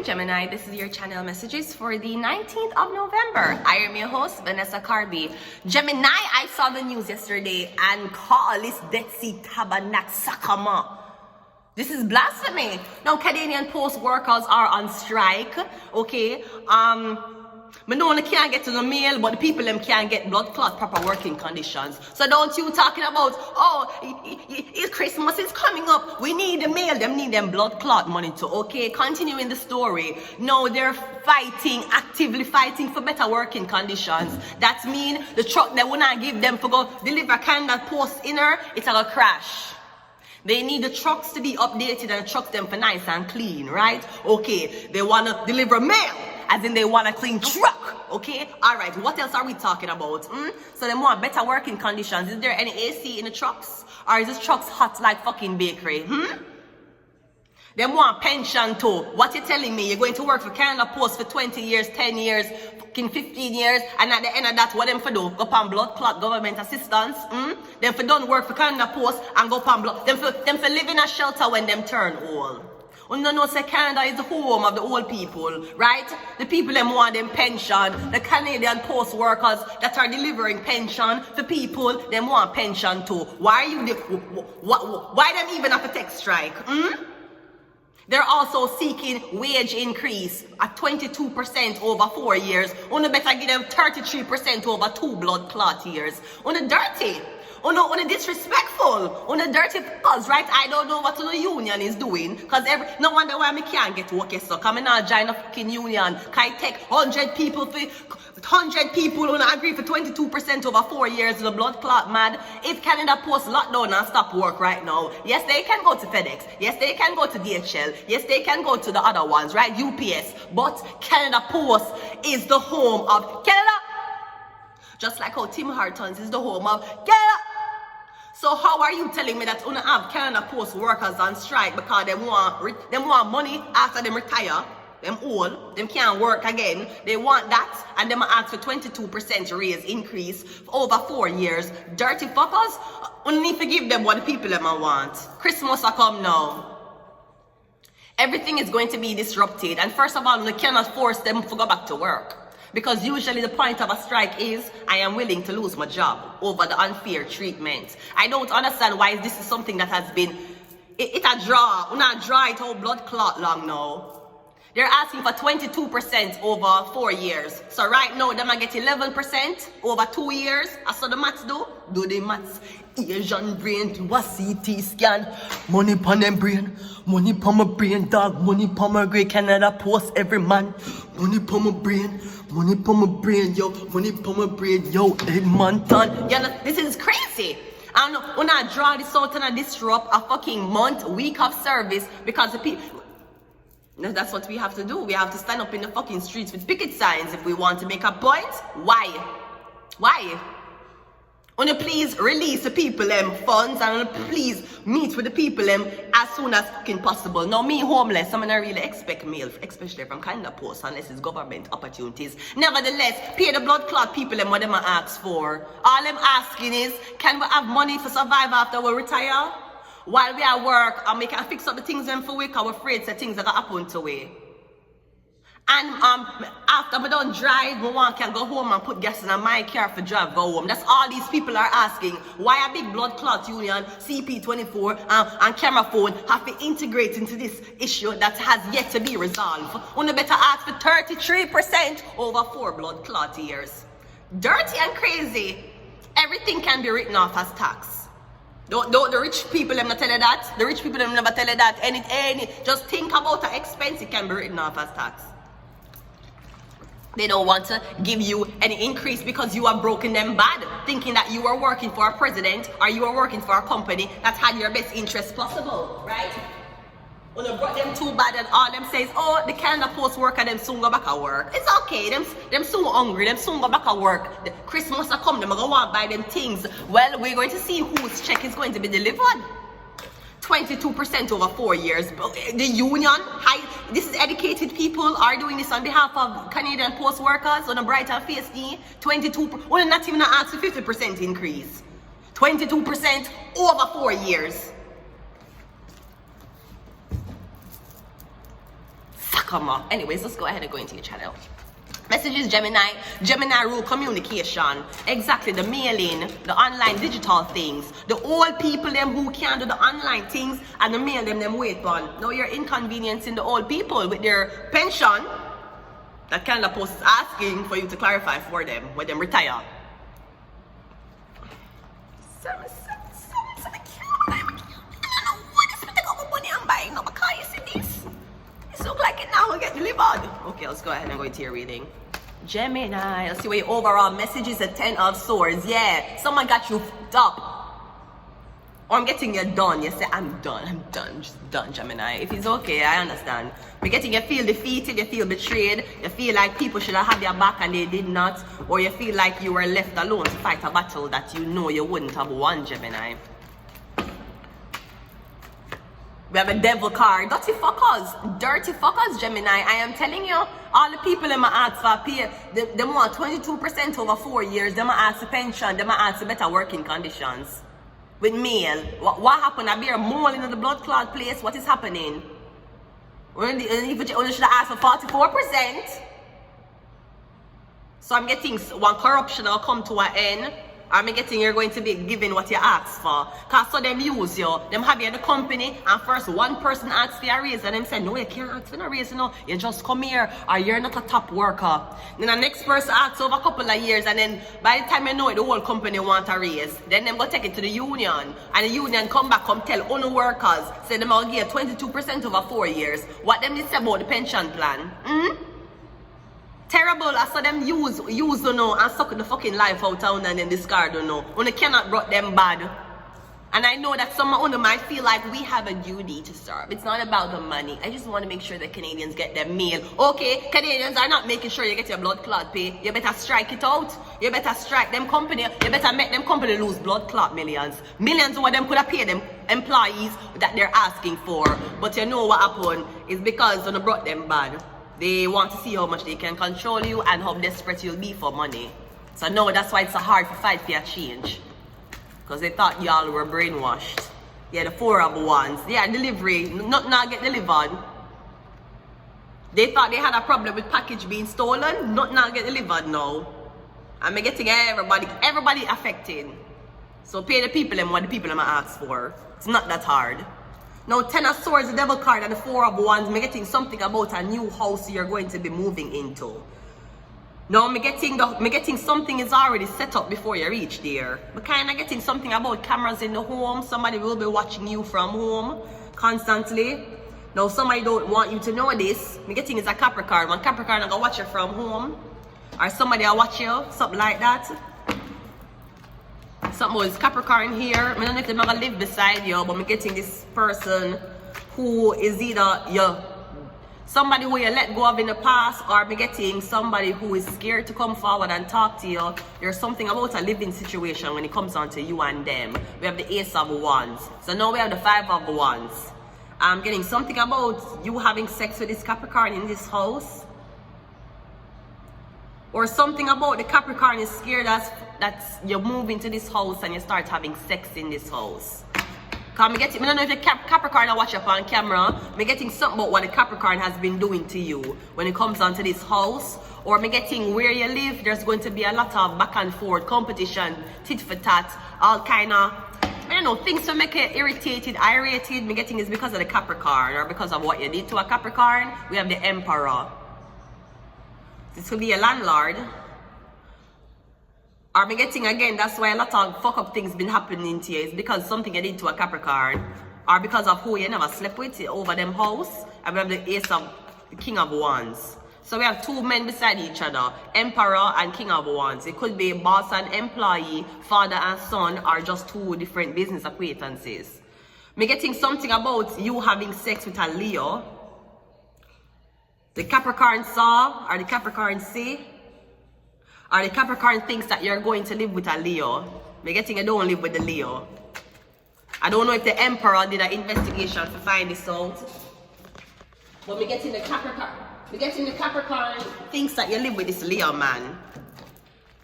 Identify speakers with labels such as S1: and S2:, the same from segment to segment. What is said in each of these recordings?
S1: Gemini, this is your channel messages for the 19th of November. I am your host, Vanessa Carby. Gemini, I saw the news yesterday and call this Dead Sea Tabernacle Sakama. This is blasphemy. Now, Canadian post workers are on strike, okay? But no one can't get to the mail, but the people them can't get blood clot proper working conditions. So don't you talking about, Christmas is coming up, we need the mail, them need them blood clot money too, okay? Continuing the story. No, they're actively fighting for better working conditions. That means the truck that when I give them for go deliver kind of post inner, it's gonna crash. They need the trucks to be updated and the trucks them for nice and clean, right? Okay, they want to deliver mail, as in they want a clean truck, okay? All right, what else are we talking about? So they want better working conditions. Is there any AC in the trucks? Or is this trucks hot like fucking bakery, They want pension too. What you telling me? You're going to work for Canada Post for 20 years, 10 years, fucking 15 years, and at the end of that, what them for do? Go on blood clot government assistance, Them for don't work for Canada Post and go on blood. Them for live in a shelter when them turn old. You know, say Canada is the home of the old people, right? The people them want them pension. The Canadian post workers that are delivering pension for people, them want pension too. Why them even have to take strike? They're also seeking wage increase at 22% over 4 years. You better give them 33% over 2 blood clot years. You dirty. You disrespectful. You dirty because, right? I don't know what the union is doing. Because no wonder why I can't get work so. Because I'm not join a fucking union. Can I take 100 people who agree for 22% over 4 years the blood clot mad? If Canada Post lockdown and stop work right now, yes, they can go to FedEx. Yes, they can go to DHL. Yes, they can go to the other ones, right? UPS. But Canada Post is the home of Canada. Just like how Tim Hortons is the home of Canada. So how are you telling me that you have Canada Post workers on strike because they want money after them retire? Them old, them can't work again. They want that, and them ask for 22% raise increase for over 4 years. Dirty fuckers, you need to give them what the people them want. Christmas will come now. Everything is going to be disrupted, and first of all, we cannot force them to go back to work. Because usually the point of a strike is, I am willing to lose my job over the unfair treatment. I don't understand why this is something that has been, it a draw. We not draw it out blood clot long now. They're asking for 22% over 4 years. So right now, them get 11% over 2 years. I saw the maths do. Do the maths. Asian brain, what CT scan. Money pon them brain. Money pon my brain, dog. Money pon my great Canada Post every man. Money pon my brain. Money pon my brain, yo. Money pon my brain, yo. Edmonton. Yeah, this is crazy. I don't know. When I draw this out and I disrupt a fucking month, week of service because the people. No, that's what we have to do. We have to stand up in the fucking streets with picket signs if we want to make a point. Why? Why? Wanna please release the people funds and wanna please meet with the people as soon as fucking possible. Now me homeless, I'm gonna really expect mail, especially from Canada Post unless it's government opportunities. Nevertheless, pay the blood clot people what them ask for. All them asking is, can we have money to survive after we retire? While we at work, and we can fix up the things them for we, because we're afraid that things are gonna happen to we. And after we don't drive, we can go home and put gas in my car for drive, go home. That's all these people are asking. Why a big blood clot union, CP24, and camera phone have to integrate into this issue that has yet to be resolved? We better ask for 33% over 4 blood clot years. Dirty and crazy. Everything can be written off as tax. Don't the rich people them not tell you that. The rich people them never tell you that. Any just think about the expense it can be written off as tax. They don't want to give you any increase because you are broken them bad, thinking that you are working for a president or you are working for a company that had your best interest possible, right? When you brought them too bad and all them says, oh, the Canada Post worker, them soon go back at work. It's okay, them soon hungry, them soon go back at work. The Christmas will come, them are going to want to buy them things. Well, we're going to see whose check is going to be delivered. 22% over 4 years. The union, this is educated people are doing this on behalf of Canadian Post workers on a brighter face. 22%, we're not even ask for 50% increase. 22% over 4 years. come up. Anyways, let's go ahead and go into your channel. Messages, Gemini. Gemini rule communication. Exactly, the mailing, the online digital things. The old people them who can do the online things and the mail them wait on. Now you're inconveniencing the old people with their pension. That kind of post is asking for you to clarify for them when them retire. Look like it now will get delivered. Okay, let's go ahead and go into your reading. Gemini, let's see what your overall message is. A 10 of Swords. Yeah, someone got you fucked up. Or I'm getting you done. You say, I'm done, just done, Gemini. If it's okay, I understand. We're getting you feel defeated, you feel betrayed, you feel like people should have had your back and they did not, or you feel like you were left alone to fight a battle that you know you wouldn't have won, Gemini. We have a devil card. Dirty fuckers, Gemini. I am telling you, all the people in my ask for pay, they want 22% over 4 years. They might ask for pension. They might ask for better working conditions. With mail, what happened? I be a mole in the blood clot place. What is happening? You should have asked for 44%. So I'm getting one corruption will come to an end. I'm getting you're going to be given what you asked for. Because so them use you. Them have you in the company and first one person asks for a raise and them say, no, you can't ask for a raise, you know. You just come here or you're not a top worker. Then the next person asks over a couple of years and then by the time you know it, the whole company want a raise. Then them go take it to the union. And the union come back, come tell all the workers, say them will give 22% over 4 years. What them did say about the pension plan? Terrible. I saw them use you know and suck the fucking life out of and then discard you know. When they cannot brought them bad. And I know that some of them might feel like we have a duty to serve. It's not about the money. I just want to make sure that Canadians get their meal. Okay, Canadians are not making sure you get your blood clot pay. You better strike it out. You better strike them company. You better make them company lose blood clot millions. Millions of them could have paid them employees that they're asking for. But you know what happened? It's because when they brought them bad. They want to see how much they can control you and how desperate you'll be for money. So no, that's why it's so hard to fight for a change. Because they thought y'all were brainwashed. Yeah, the 4 of Wands. Yeah, delivery. Nothing not get delivered. They thought they had a problem with package being stolen. Nothing not get delivered now. I'm getting everybody affected. So pay the people and what the people are asked for. It's not that hard. Now, 10 of Swords, the Devil card, and the 4 of Wands, I'm getting something about a new house you're going to be moving into. Now, I'm getting something is already set up before you reach there. I'm kind of getting something about cameras in the home. Somebody will be watching you from home constantly. Now, somebody don't want you to know this. I'm getting is a Capricorn. One Capricorn is going to watch you from home. Or somebody will watch you, something like that. Something was Capricorn here. I don't know if they're gonna live beside you, but I'm getting this person who is either somebody who you let go of in the past, or I'm getting somebody who is scared to come forward and talk to you. There's something about a living situation when it comes on to you and them. We have the Ace of Wands. So now we have the 5 of Wands. I'm getting something about you having sex with this Capricorn in this house. Or something about the Capricorn is scared that you move into this house and you start having sex in this house. Cause I don't know if the Capricorn I watch up on camera. I'm getting something about what the Capricorn has been doing to you when it comes onto this house. Or I'm getting where you live, there's going to be a lot of back and forth, competition, tit for tat, all kind of, I don't know, things to make it irritated, irritated. I'm getting is because of the Capricorn or because of what you did to a Capricorn. We have the Emperor. This could be a landlord. Or I'm getting again, that's why a lot of fuck up things been happening to you. It's because something you did to a Capricorn. Or because of who you never slept with over them house. And we have the King of Wands. So we have 2 men beside each other. Emperor and King of Wands. It could be boss and employee, father and son, or just 2 different business acquaintances. I'm getting something about you having sex with a Leo. The Capricorn saw, or the Capricorn see, or the Capricorn thinks that you're going to live with a Leo. I'm getting you don't live with the Leo. I don't know if the Emperor did an investigation to find this out. But I'm getting the Capricorn thinks that you live with this Leo man.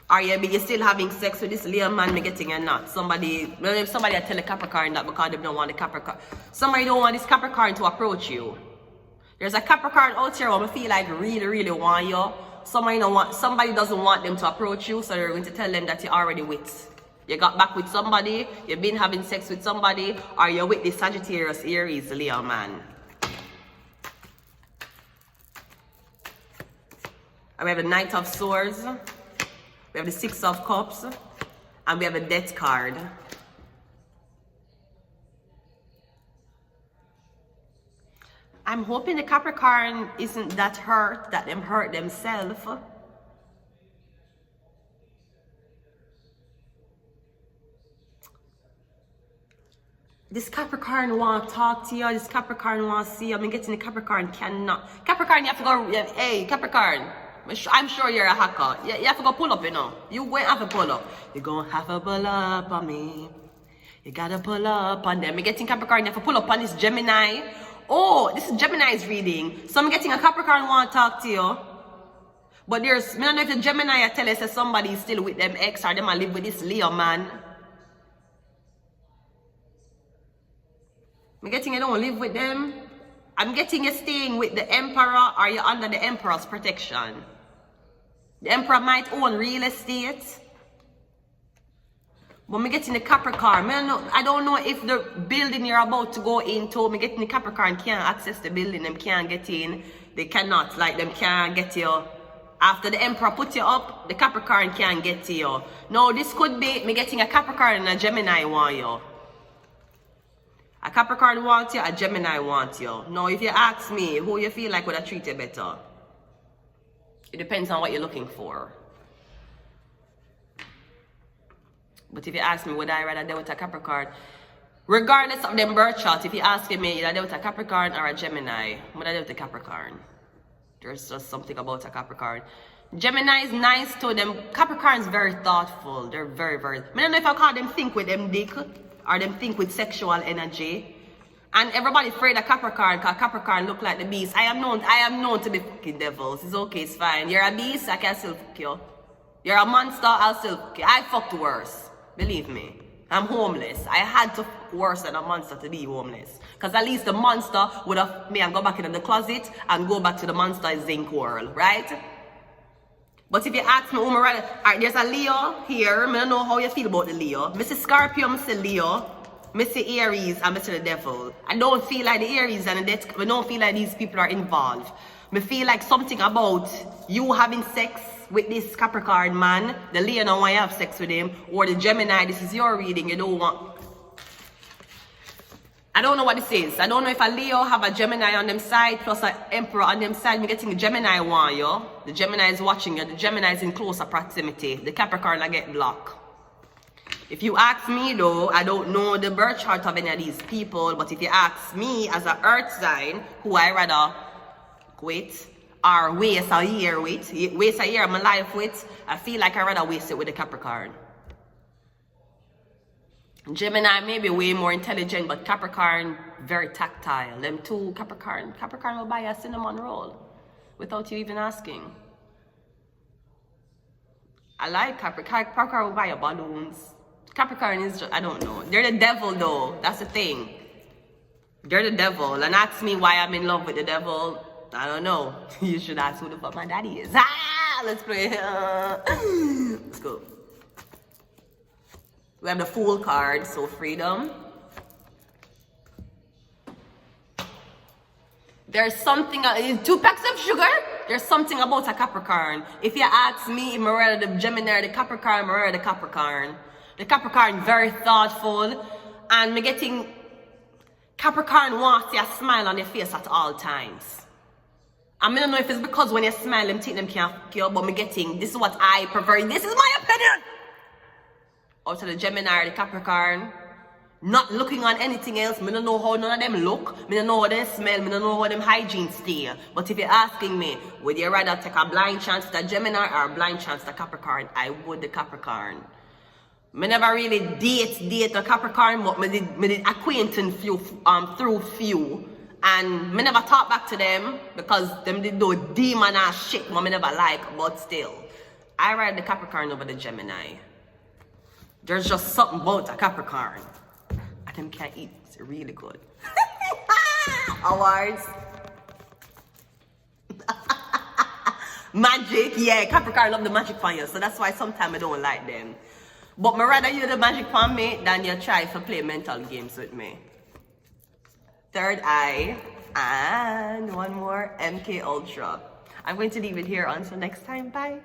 S1: Or you're still having sex with this Leo man, I'm getting you not. Somebody will tell the Capricorn that because they don't want the Capricorn. Somebody don't want this Capricorn to approach you. There's a Capricorn out here where I feel like really want you. Somebody doesn't want them to approach you, so they're going to tell them that you're already with. You got back with somebody, you've been having sex with somebody, or you're with the Sagittarius, Aries, Leo man. And we have the Knight of Swords, we have the Six of Cups, and we have the Death card. I'm hoping the Capricorn isn't that hurt that them hurt themselves. This Capricorn want to talk to you. This Capricorn want to see you. I'm getting the Capricorn cannot. Capricorn, you have to go. Hey, Capricorn. I'm sure you're a hacker. You have to go pull up, you know. You won't have to pull up. You're going to have to pull up on me. You got to pull up on them. I'm getting Capricorn. You have to pull up on this Gemini. Oh, this is Gemini's reading. So I'm getting a Capricorn want to talk to you. But I don't know if the Gemini tell us that somebody is still with them ex or them I live with this Leo man. I'm getting you don't live with them. I'm getting you staying with the Emperor or you're under the Emperor's protection. The Emperor might own real estate. But I'm getting the Capricorn. I don't know if the building you're about to go into, I'm getting the Capricorn can't access the building. Them can't get in. They cannot. Like them can't get you. After the Emperor put you up, the Capricorn can't get to you. No, this could be me getting a Capricorn and a Gemini want you. A Capricorn wants you, a Gemini wants you. Now, if you ask me, who you feel like would have treated better? It depends on what you're looking for. But if you ask me, would I rather deal with a Capricorn? Regardless of them birth chart, if you ask me, either deal with a Capricorn or a Gemini, would I deal with a Capricorn? There's just something about a Capricorn. Gemini is nice to them. Capricorn is very thoughtful. They're very. I don't know if I call them think with them dick. Or them think with sexual energy. And everybody afraid of Capricorn because Capricorn look like the beast. I am known to be fucking devils. It's okay, it's fine. You're a beast, I can still fuck you. You're a monster, I'll still fuck you. I fucked worse. Believe me. I'm homeless. I had to fuck worse than a monster to be homeless. Because at least the monster would have made me go back into the closet and go back to the monster zinc world, right? But if you ask me, alright, there's a Leo here. I don't know how you feel about the Leo. Mr. Scorpio, Mr. Leo, Mr. Aries, and Mr. the Devil. I don't feel like the Aries and the Death, I don't feel like these people are involved. I feel like something about you having sex with this Capricorn man, the Leo don't want you have sex with him, or the Gemini, this is your reading, you don't want. I don't know what this is. I don't know if a Leo have a Gemini on them side plus an Emperor on them side. I'm getting a Gemini want you. The Gemini is watching you. The Gemini is in closer proximity. The Capricorn I get blocked. If you ask me though, I don't know the birth chart of any of these people. But if you ask me as an earth sign, who I rather quit or waste a year with, waste a year of my life with, I feel like I rather waste it with the Capricorn. Gemini may be way more intelligent, but Capricorn very tactile. Them two, Capricorn will buy a cinnamon roll without you even asking. I like Capricorn. Capricorn will buy your balloons. Capricorn is just, I don't know. They're the devil though. That's the thing. They're the devil. And ask me why I'm in love with the devil. I don't know. You should ask who the fuck my daddy is. Ah, let's play. Let's go. We have the Fool card, so freedom. There's something, 2 packs of sugar. There's something about a Capricorn. If you ask me, I'm rather the Gemini or the Capricorn, I'm rather the Capricorn. The Capricorn very thoughtful, and me getting Capricorn wants a smile on your face at all times. I don't know if it's because when you smile, them think them can't fuck you, but me getting, this is what I prefer. This is my opinion. Out of the Gemini or the Capricorn, not looking on anything else. I don't know how none of them look. I don't know how they smell. I don't know how them hygiene stay. But if you're asking me, would you rather take a blind chance with a Gemini or a blind chance with a Capricorn? I would the Capricorn. I never really date a Capricorn, but I did acquaintance through few. And I never talk back to them because them did do demon ass shit I never like, but still. I ride the Capricorn over the Gemini. There's just something about a Capricorn. I them can't eat. It's really good. Awards. Magic, yeah, Capricorn love the magic for you, so that's why sometimes I don't like them. But me rather you the magic for me than you try to play mental games with me. Third eye, and one more MK Ultra. I'm going to leave it here until next time. Bye.